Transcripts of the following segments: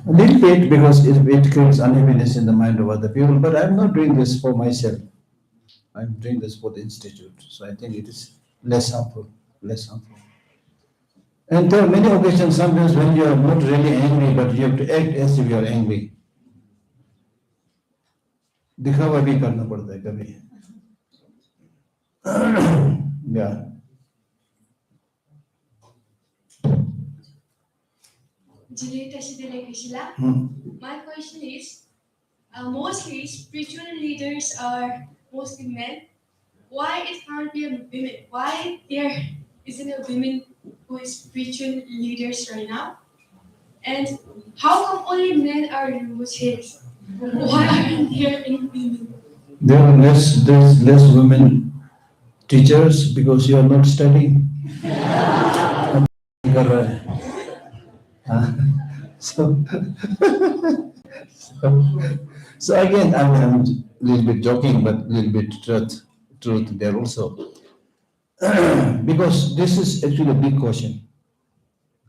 A little bit because it creates uneasiness in the mind of other people, but I'm not doing this for myself. I'm doing this for the institute. So I think it is less harmful, less harmful. And there are many occasions sometimes when you are not really angry, but you have to act as if you are angry. दिखावा भी करना पड़ता है कभी. Yeah. My question is, mostly spiritual leaders are mostly men. Why it can't be a women? Why there isn't a women who is spiritual leaders right now? And how come only men are Muslims? Why aren't there any women? There's less women teachers because you are not studying. कर रहा है. So, so again, I'm a little bit joking, but a little bit truth there also. Because this is actually a big question.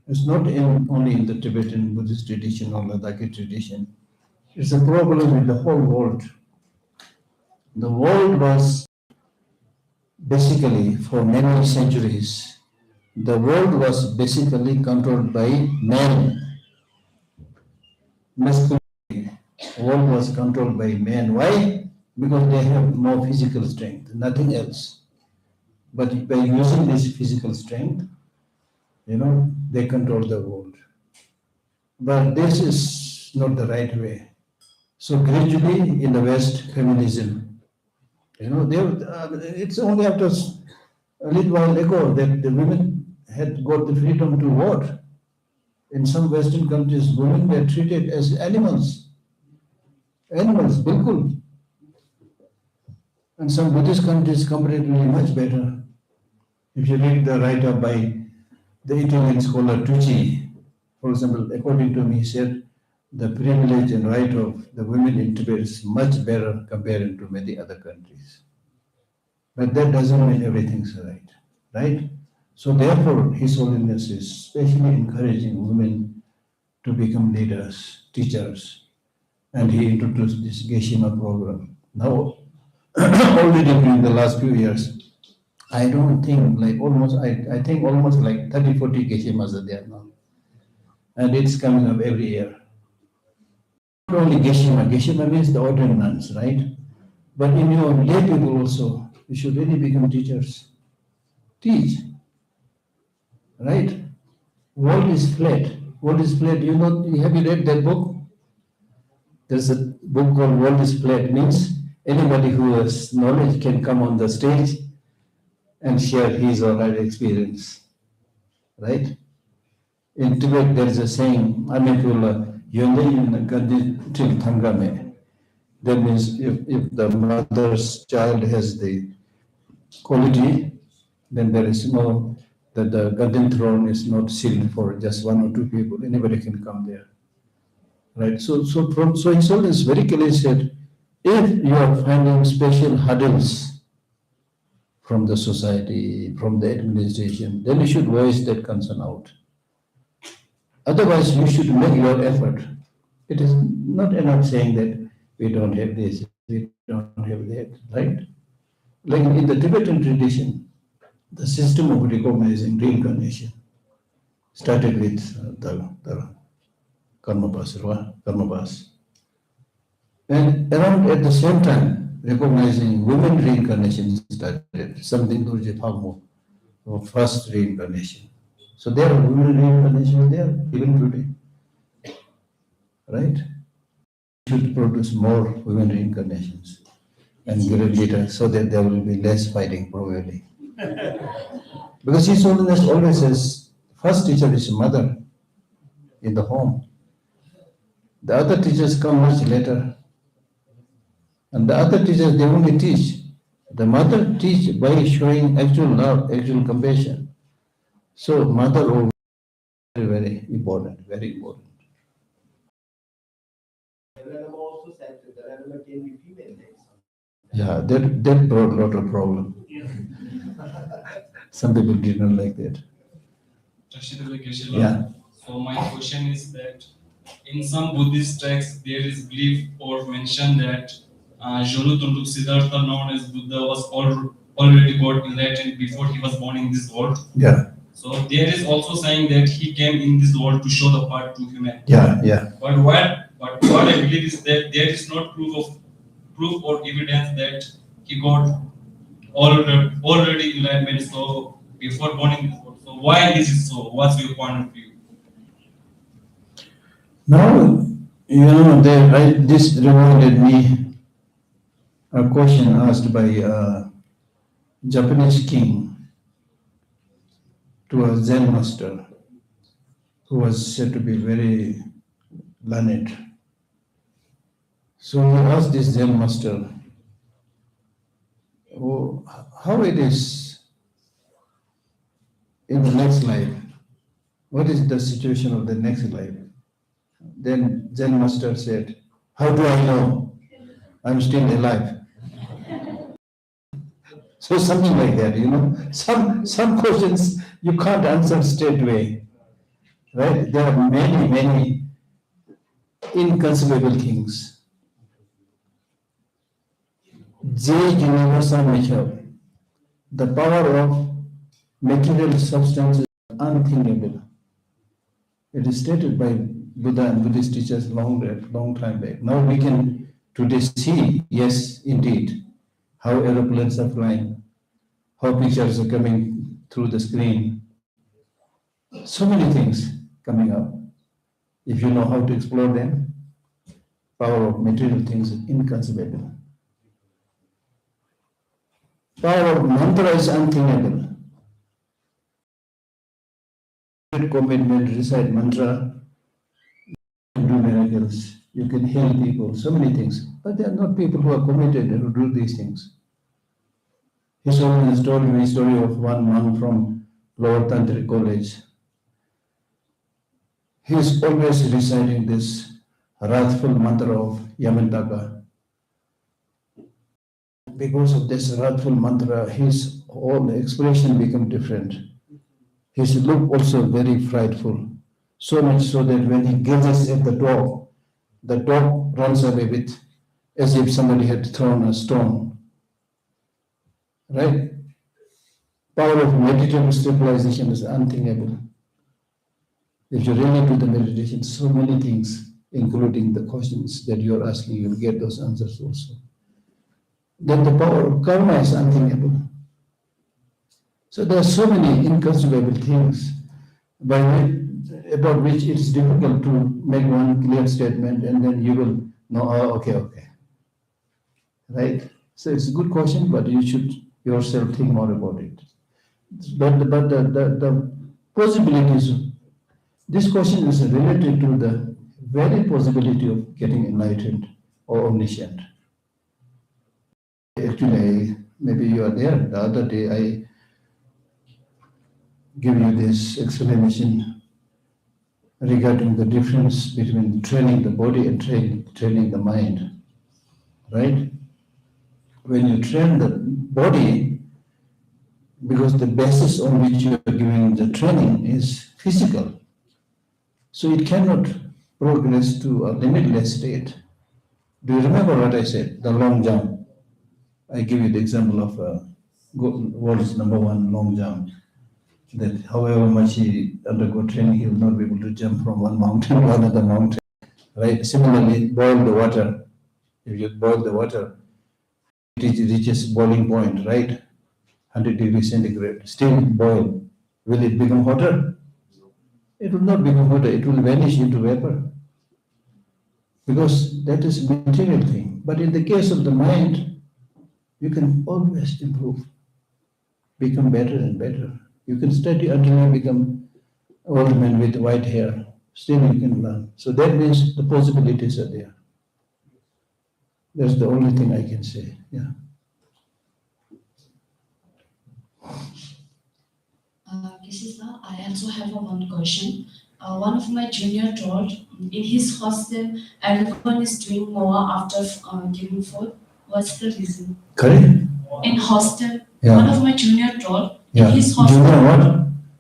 It's not only in the Tibetan Buddhist tradition or Ladakhi tradition. It's a problem in the whole world. The world was basically, for many centuries, the world was basically controlled by men. Masculinity. The world was controlled by men. Why? Because they have more physical strength, nothing else. But by using this physical strength, they control the world. But this is not the right way. So gradually in the West, feminism, it's only after a little while ago that the women had got the freedom to vote. In some Western countries, women were treated as animals. Animals, bilkul. And some Buddhist countries comparatively much better. If you read the write-up by the Italian scholar Tucci, for example, according to him, he said the privilege and right of the women in Tibet is much better compared to many other countries. But that doesn't mean everything's right, right? So therefore, His Holiness is especially encouraging women to become leaders, teachers, and he introduced this Geshima program. Now, already during the last few years, I don't think like almost, I think almost like 30, 40 Geshimas are there now. And it's coming up every year. Not only Geshima means the ordinary nuns, right? But in your lay people also, you should really become teachers. Teach, right? World is flat. World is flat. Have you read that book? There's a book called World is Flat. Means anybody who has knowledge can come on the stage and share his or her experience, right? In Tibet, there is a saying, Anekula, Yondayin Gandhi Til Thangame. That means if the mother's child has the quality, then there is that the Gandhi throne is not sealed for just one or two people. Anybody can come there. Right? So His Holiness very clearly said, if you are finding special hurdles from the society, from the administration, then you should voice that concern out. Otherwise, you should make your effort. It is not enough saying that we don't have this, we don't have that, right? Like in the Tibetan tradition, the system of recognizing reincarnation started with the Karmapas. And around at the same time, recognizing women reincarnation started, something Durje Phagmo, first reincarnation. So there are women reincarnation there, even today. Right? Should produce more women reincarnations and give it later so that there will be less fighting probably. Because His Holiness always says, first teacher is mother in the home. The other teachers come much later. And the other teachers, they only teach. The mother teach by showing actual love, actual compassion. So mother role is very important, very important. Also said that the animal can be female legs. Yeah, that brought a lot of problem. Some people did not like that. Rashidullah Geshe-la. Yeah. So my question is that in some Buddhist texts, there is belief or mention that Jonu Tunduk Siddhartha, known as Buddha, was already got enlightened before he was born in this world. Yeah, So there is also saying that he came in this world to show the path to humanity. yeah. But what I believe is that there is not proof or evidence that he got already enlightenment. So before born in this world. So why is it so? What's your point of view? Now, this reminded me a question asked by a Japanese king to a Zen master who was said to be very learned. So he asked this Zen master, "Oh, how it is in the next life? What is the situation of the next life?" Then Zen master said, "How do I know? I'm still alive." So something like that, Some questions you can't answer straight away, right? There are many inconceivable things. J universal nature, the power of material substance is unthinkable. It is stated by Buddha and Buddhist teachers long time back. Now we can today see, yes, indeed, how aeroplanes are flying, how pictures are coming through the screen. So many things coming up. If you know how to explore them, power of material things is inconceivable. Power of mantra is unthinkable. Commitment, recite mantra, do miracles, you can heal people, so many things. But there are not people who are committed who do these things. His Holiness told me a story of one monk from Lower Tantric College. He is always reciting this wrathful mantra of Yamantaka. Because of this wrathful mantra, his whole expression became different. His look also very frightful. So much so that when he gazes at the dog runs away with as if somebody had thrown a stone. Right? Power of meditative stabilization is unthinkable. If you really do the meditation, so many things, including the questions that you are asking, you'll get those answers also. Then the power of karma is unthinkable. So there are so many inconceivable things about which it is difficult to make one clear statement, and then you will know, oh, okay. Right? So it's a good question, but you should yourself think more about it. But the possibilities, this question is related to the very possibility of getting enlightened or omniscient. Actually, maybe you are there. The other day I give you this explanation regarding the difference between training the body and training the mind. Right? When you train the body, because the basis on which you are giving the training is physical, so it cannot progress to a limitless state. Do you remember what I said? The long jump. I give you the example of world's #1 long jump. That however much he undergo training, he will not be able to jump from one mountain to another mountain. Right? Similarly, boil the water. If you boil the water, it reaches boiling point, right? 100 degrees centigrade. Still boil. Will it become hotter? It will not become hotter. It will vanish into vapor. Because that is a material thing. But in the case of the mind, you can always improve, become better and better. You can study until you become old man with white hair. Still you can learn. So that means the possibilities are there. That's the only thing I can say. Yeah. Kisisa, I also have one question. One of my junior told in his hostel, everyone is doing more after giving food. What's the reason? Correct? In hostel, Yeah. one of my junior told in Yeah. his hostel. Junior what?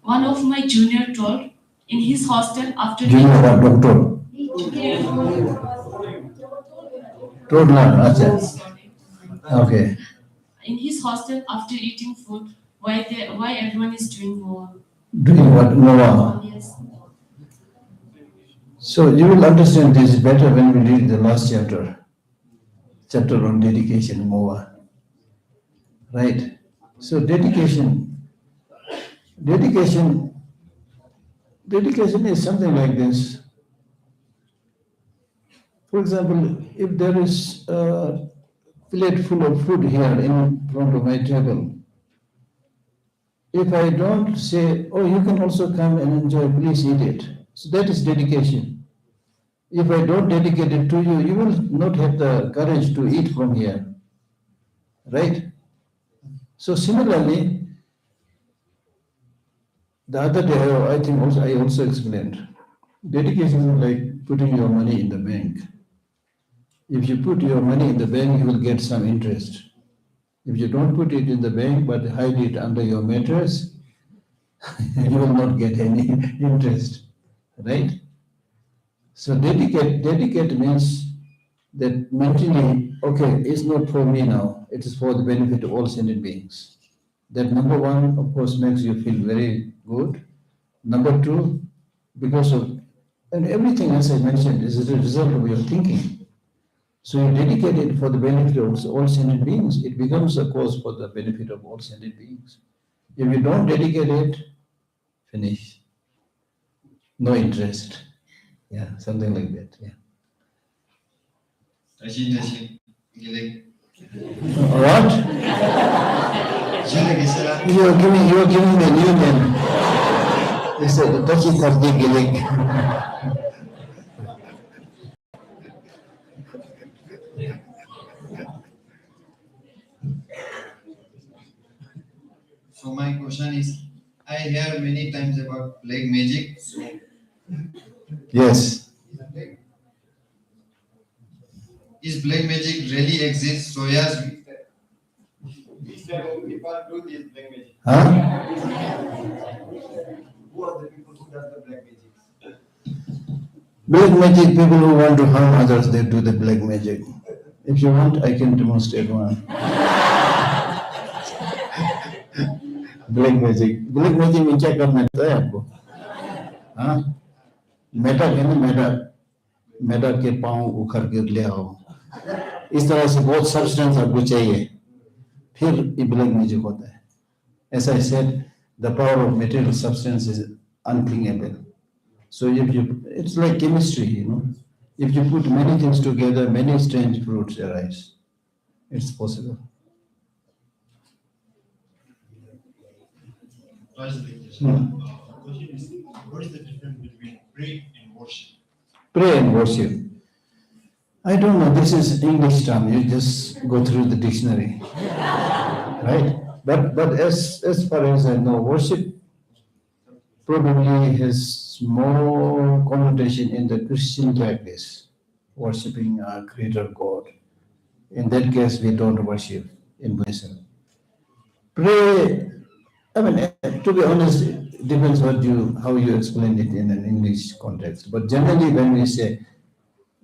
One of my junior told in his hostel after Junior what? Doctor? Toddler, acha. Sorry. Okay. In his hostel, after eating food, why everyone is doing more? Doing what? Noah. Yes. So you will understand this better when we read the last chapter on dedication, Noah. Right? So dedication is something like this. For example, if there is a plate full of food here in front of my table, if I don't say, oh, you can also come and enjoy, please eat it. So that is dedication. If I don't dedicate it to you, you will not have the courage to eat from here. Right? So similarly, the other day, I think also I also explained, dedication is like putting your money in the bank. If you put your money in the bank, you will get some interest. If you don't put it in the bank but hide it under your mattress, you will not get any interest, right? So dedicate means that mentally, okay, it's not for me now, it is for the benefit of all sentient beings. That number one, of course, makes you feel very good. Number two, because of, and everything as I mentioned is a result of your thinking. So you dedicate it for the benefit of all sentient beings, it becomes a cause for the benefit of all sentient beings. If you don't dedicate it, finish. No interest. Yeah, something like that. Yeah. What? You're giving me a new name. They said Tachi Tardi Gilik. So my question is, I hear many times about black magic. So Yes. is black magic really exist? So yes, Which type of people do this black magic? Huh? Who are the people who does the black magic? Black magic, people who want to harm others, they do the black magic. If you want, I can demonstrate one. Black magic. Black magic में क्या करना है आपको? हाँ? Meta है ना Meta के पाँव उखड़ के ले आओ. इस तरह से बहुत सब्सटेंस आपको चाहिए. फिर ये ब्लैक मैजिक होता है. As I said, the power of material substance is unthinkable. So it's like chemistry, you know. If you put many things together, many strange fruits arise. It's possible. The question is, what is the difference between pray and worship? Pray and worship. I don't know, this is English term, you just go through the dictionary. Right? But as far as I know, worship probably has more connotation in the Christian practice, worshipping our creator God. In that case, we don't worship in Buddhism. Pray, I mean, to be honest, it depends how you explain it in an English context. But generally, when we say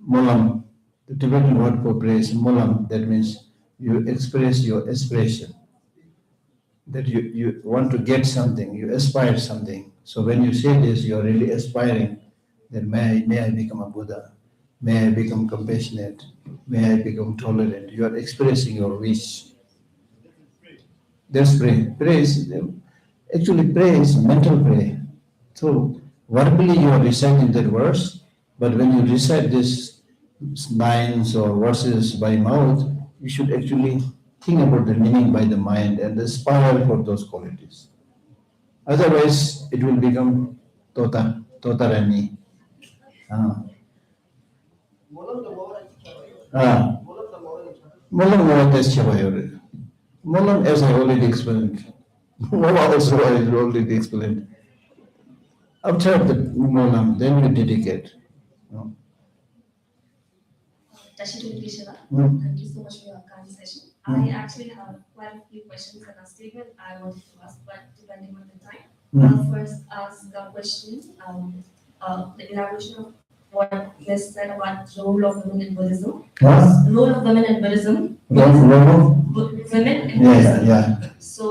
molam, the Tibetan word for prayer is molam, that means you express your aspiration. That you want to get something, you aspire something. So when you say this, you are really aspiring that may I become a Buddha, may I become compassionate, may I become tolerant. You are expressing your wish. That's prayer. Prayer is mental prayer. So verbally you are reciting that verse, but when you recite these lines or verses by mouth, you should actually think about the meaning by the mind and aspire for those qualities. Otherwise, it will become totarani. Molam is Chavayore. Molam, as I already explained. Molam also I already explained. After the molam, then you dedicate. Tashikul Kishara, Hmm. thank you so much for your kind session. I actually have quite a few questions and a statement I wanted to ask, but depending on the time, I'll first ask the question, the elaboration of what Ms. said about the role of women in Buddhism. Huh? Role of women in Buddhism. Role? Women in Yeah, Buddhism. yeah. So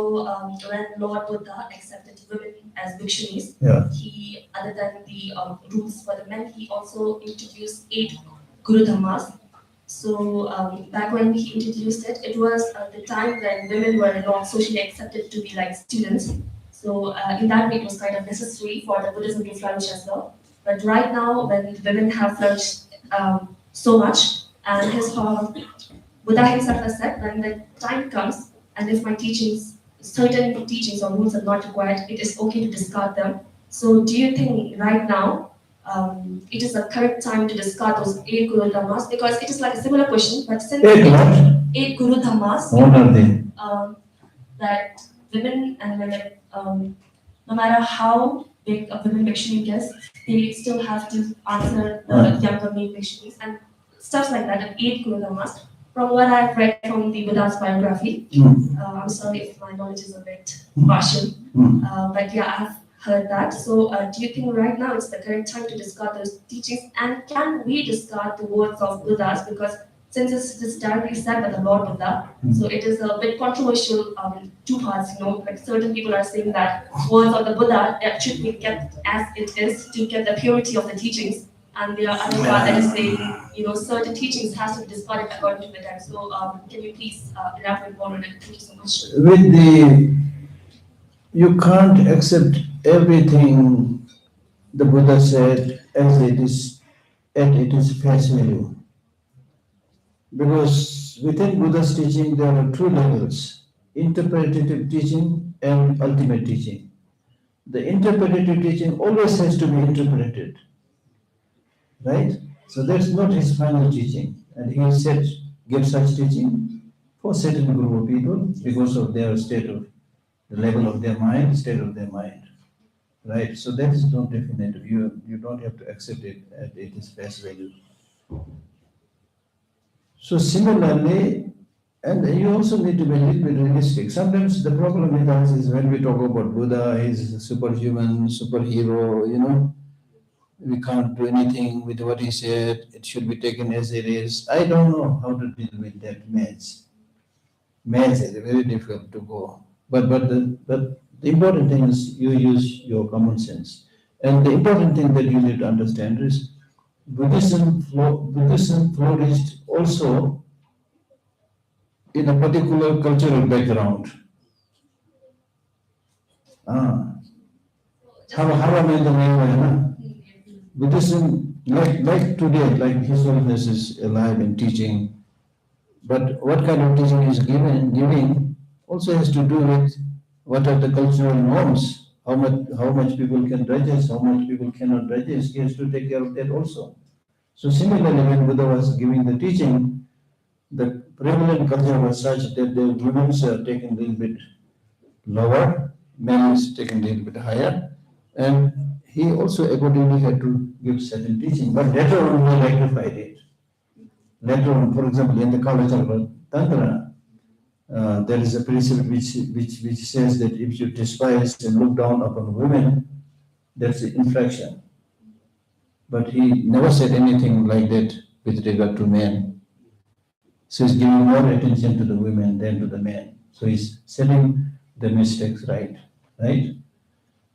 when Lord Buddha accepted women as bhikshunis, Yeah. he, other than the rules for the men, he also introduced 8 Guru Dhammas. So back when he introduced it, it was the time when women were not socially accepted to be like students. So in that way, it was kind of necessary for the Buddhism to flourish as well. But right now, when women have flourished so much, and Buddha himself has said, when the time comes, and if my teachings, certain teachings or rules are not required, it is okay to discard them. So do you think right now it is the correct time to discard those 8 Guru Dhammas? Because it is like a similar question, but since 8 Guru Dhammas, What are they? that women and women, no matter how big a women bhikshuni gets, they still have to answer the younger male bhikshunis and stuff like that, and 8 Guru Dhammas. From what I've read from the Buddha's biography, I'm sorry if my knowledge is a bit partial, but yeah, I've heard that. So do you think right now it's the correct time to discard those teachings? And can we discard the words of Buddhas? Because since it's directly said by the Lord Buddha, so it is a bit controversial, 2 parts, like certain people are saying that words of the Buddha that should be kept as it is to get the purity of the teachings. And there are other part that is saying, certain teachings has to be discarded according to the text. So can you please elaborate more on it? Thank you so much. You can't accept everything the Buddha said as it is at its face value. Because within Buddha's teaching there are 2 levels, interpretative teaching and ultimate teaching. The interpretative teaching always has to be interpreted, right? So that's not his final teaching. And he said, give such teaching for certain group of people because of their state of, the level of their mind, state of their mind. Right? So that is not definitive. You don't have to accept it at its face value. So similarly, and you also need to be a little bit realistic. Sometimes the problem with us is when we talk about Buddha, he's a superhuman, superhero, we can't do anything with what he said, it should be taken as it is. I don't know how to deal with that maths. Maths is very difficult to go. But the important thing is you use your common sense. And the important thing that you need to understand is Buddhism flourished also in a particular cultural background. Buddhism, like today, like His Holiness is alive and teaching, but what kind of teaching is giving also has to do with what are the cultural norms, how much people can digest, how much people cannot digest. He has to take care of that also. So similarly, when Buddha was giving the teaching, the prevalent culture was such that the women are taken a little bit lower, men is taken a little bit higher, and he also accordingly had to give certain teaching. But later on, he rectified it. Later on, for example, in the Kalachakra Tantra, there is a precept which says that if you despise and look down upon women, that's an infraction. But he never said anything like that with regard to men. So he's giving more attention to the women than to the men. So he's setting the mistakes right.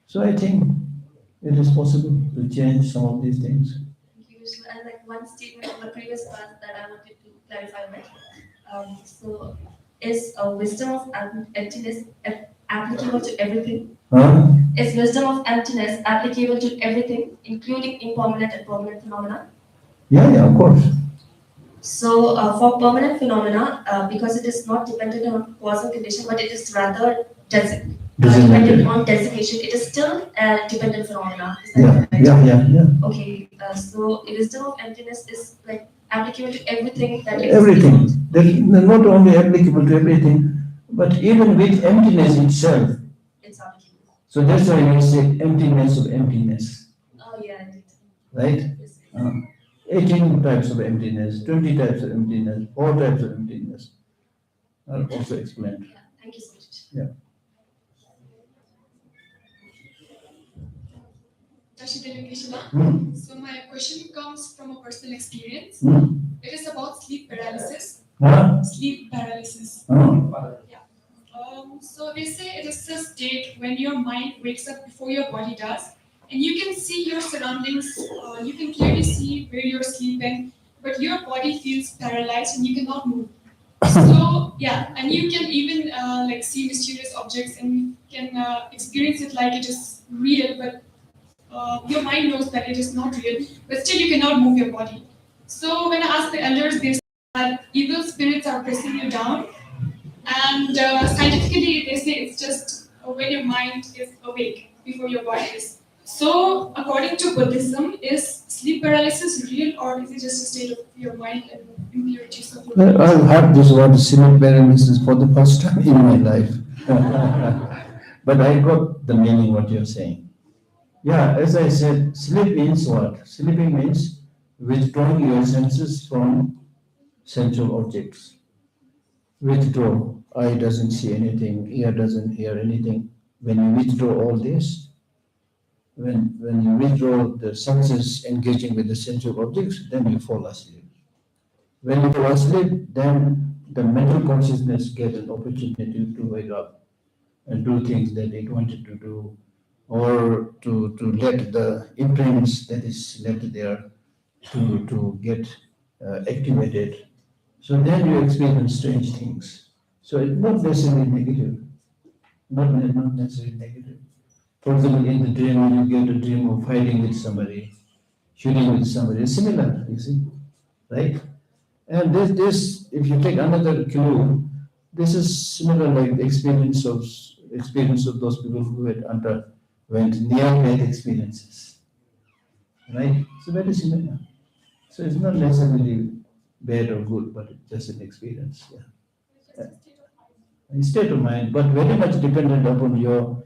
So I think it is possible to change some of these things. Thank you. So, and like one statement of the previous part that I wanted to clarify with. So, is wisdom of emptiness applicable to everything? Is wisdom of emptiness applicable to everything, including impermanent and permanent phenomena? Yeah, of course. So, for permanent phenomena, because it is not dependent on cause and condition, but it is rather dependent on designation, it is still a dependent phenomena. Is that correct? Yeah. Okay, so wisdom of emptiness is like applicable to everything that exists. Everything. They're not only applicable to everything, but even with emptiness itself. It's applicable. So that's why we say emptiness of emptiness. Oh yeah, indeed. Right? 18 types of emptiness, 20 types of emptiness, 4 types of emptiness are also explained. Yeah, thank you so much. Yeah. Tashidele Kishila. Hmm. So my question comes from a personal experience. Hmm. It is about sleep paralysis. Huh? Sleep paralysis. Oh. So they say it is a state when your mind wakes up before your body does, and you can see your surroundings. You can clearly see where you're sleeping, but your body feels paralyzed and you cannot move. So yeah, and you can even like see mysterious objects and you can experience it like it is real, but your mind knows that it is not real, but still you cannot move your body. So when I asked the elders, they said that evil spirits are pressing you down, and scientifically they say it's just when your mind is awake before your body is. So according to Buddhism, is sleep paralysis real or is it just a state of your mind and impurities of your Well, I've heard this word sleep paralysis for the first time in my life. But I got the meaning what you're saying. Yeah, as I said, sleep means what? Sleeping means withdrawing your senses from sensual objects. Withdraw. Eye doesn't see anything, ear doesn't hear anything. When you withdraw all this, when you withdraw the senses engaging with the sensual objects, then you fall asleep. When you fall asleep, then the mental consciousness gets an opportunity to wake up and do things that it wanted to do, or to let the imprints that is left there to get activated. So then you experience strange things. So it's not necessarily negative, not necessarily negative. For example, in the dream, you get a dream of fighting with somebody, shooting with somebody. It's similar, you see, right? And if you take another clue, this is similar like the experience of those people who had underwent near-death experiences, right? So very similar. So it's not necessarily bad or good, but it's just an experience. Yeah. A state of mind, but very much dependent upon your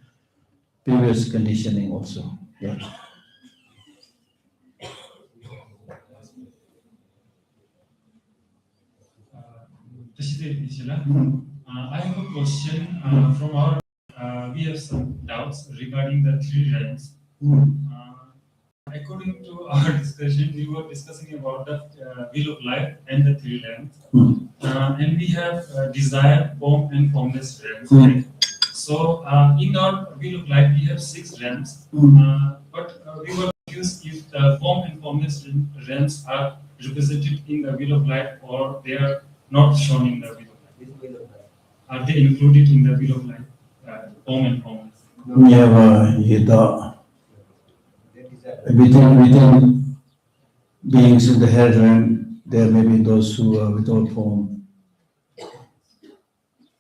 previous conditioning also. Yeah. This is Nishila. Hmm. I have a question from our. We have some doubts regarding the three realms. Hmm. According to our discussion, we were discussing about the wheel of life and the three realms. Hmm. And we have desire, form, and formless realms. Hmm. Right? So in our wheel of life, we have 6 realms. But we were confused if the form and formless realms are represented in the wheel of life or they are not shown in the wheel of life. This will of life. Are they included in the wheel of life? Form and formless. Never yada. That is a Within beings in the head realm, there may be those who are without form.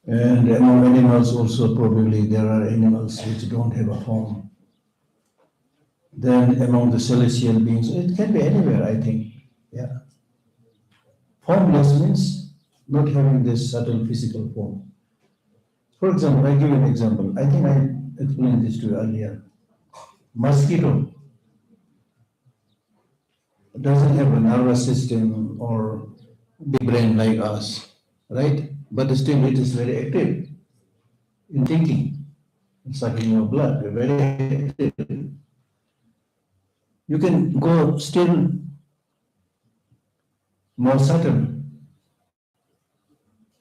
And among animals also probably there are animals which don't have a form. Then among the celestial beings, it can be anywhere, I think. Yeah. Formless means not having this subtle physical form. For example, I give you an example. I think I explained this to you earlier. Mosquito doesn't have a nervous system or big brain like us, right? But still it is very active in thinking, in sucking your blood, very active. You can go still more subtle.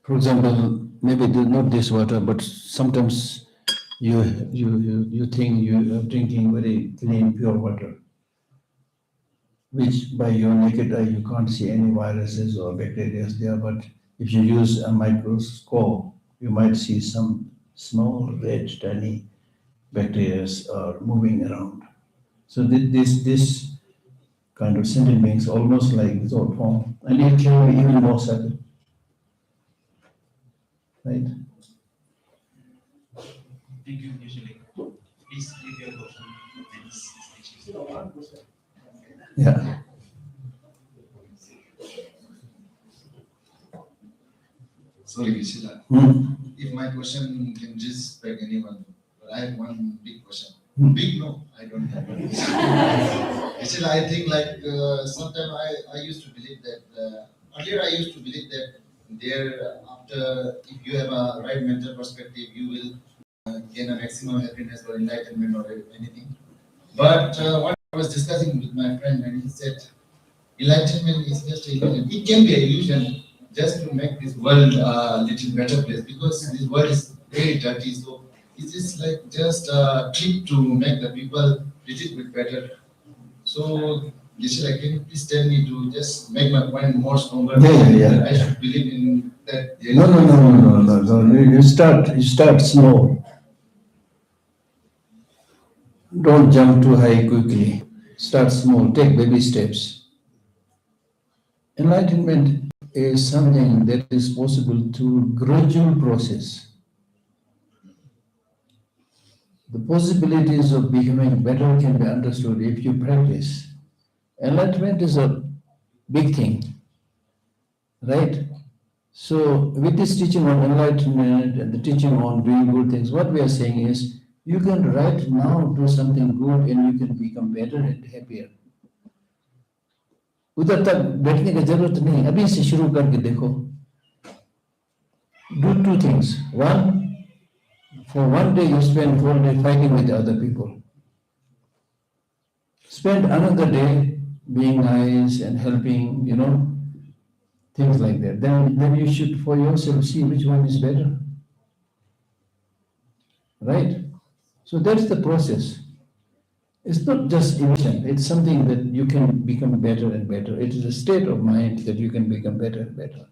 For example, maybe not this water, but sometimes you think you are drinking very clean, pure water, which by your naked eye you can't see any viruses or bacteria there, but if you use a microscope, you might see some small red tiny bacteria are moving around. So this kind of sentient beings almost like without form, and it can be even more subtle, right? Thank you, usually. Please leave your question. Yeah. Sorry, Vishila. Hmm. If my question can just beg anyone, but I have one big question. Hmm. Big, no, I don't have. Vishila, I think like sometimes I used to believe that, earlier I used to believe that there, after, if you have a right mental perspective, you will gain a maximum happiness or enlightenment or anything. But one I was discussing with my friend and he said, enlightenment is just an illusion. It can be an illusion just to make this world a little better place because this world is very dirty. So it is like just a trick to make the people little bit better. So, Gisela, can you please tell me to just make my point more stronger? Yeah. I should believe in that. No. You start small. Don't jump too high quickly. Start small. Take baby steps. Enlightenment is something that is possible through gradual process. The possibilities of becoming better can be understood if you practice. Enlightenment is a big thing, right? So, with this teaching on enlightenment and the teaching on doing good things, what we are saying is you can right now do something good and you can become better and happier. उधर तक बैठने की जरूरत नहीं, अभी से शुरू करके देखो. Do two things. One, for one day you spend whole day fighting with other people. Spend another day being nice and helping, things like that. Then you should for yourself see which one is better. Right? So that's the process. It's not just illusion, it's something that you can become better and better. It is a state of mind that you can become better and better.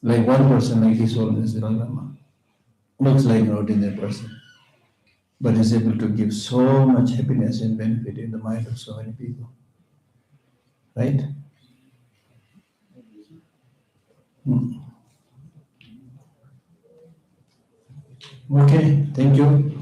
Like one person, like His Holiness Dalai Lama, looks like an ordinary person, but is able to give so much happiness and benefit in the mind of so many people. Right? Okay, thank you.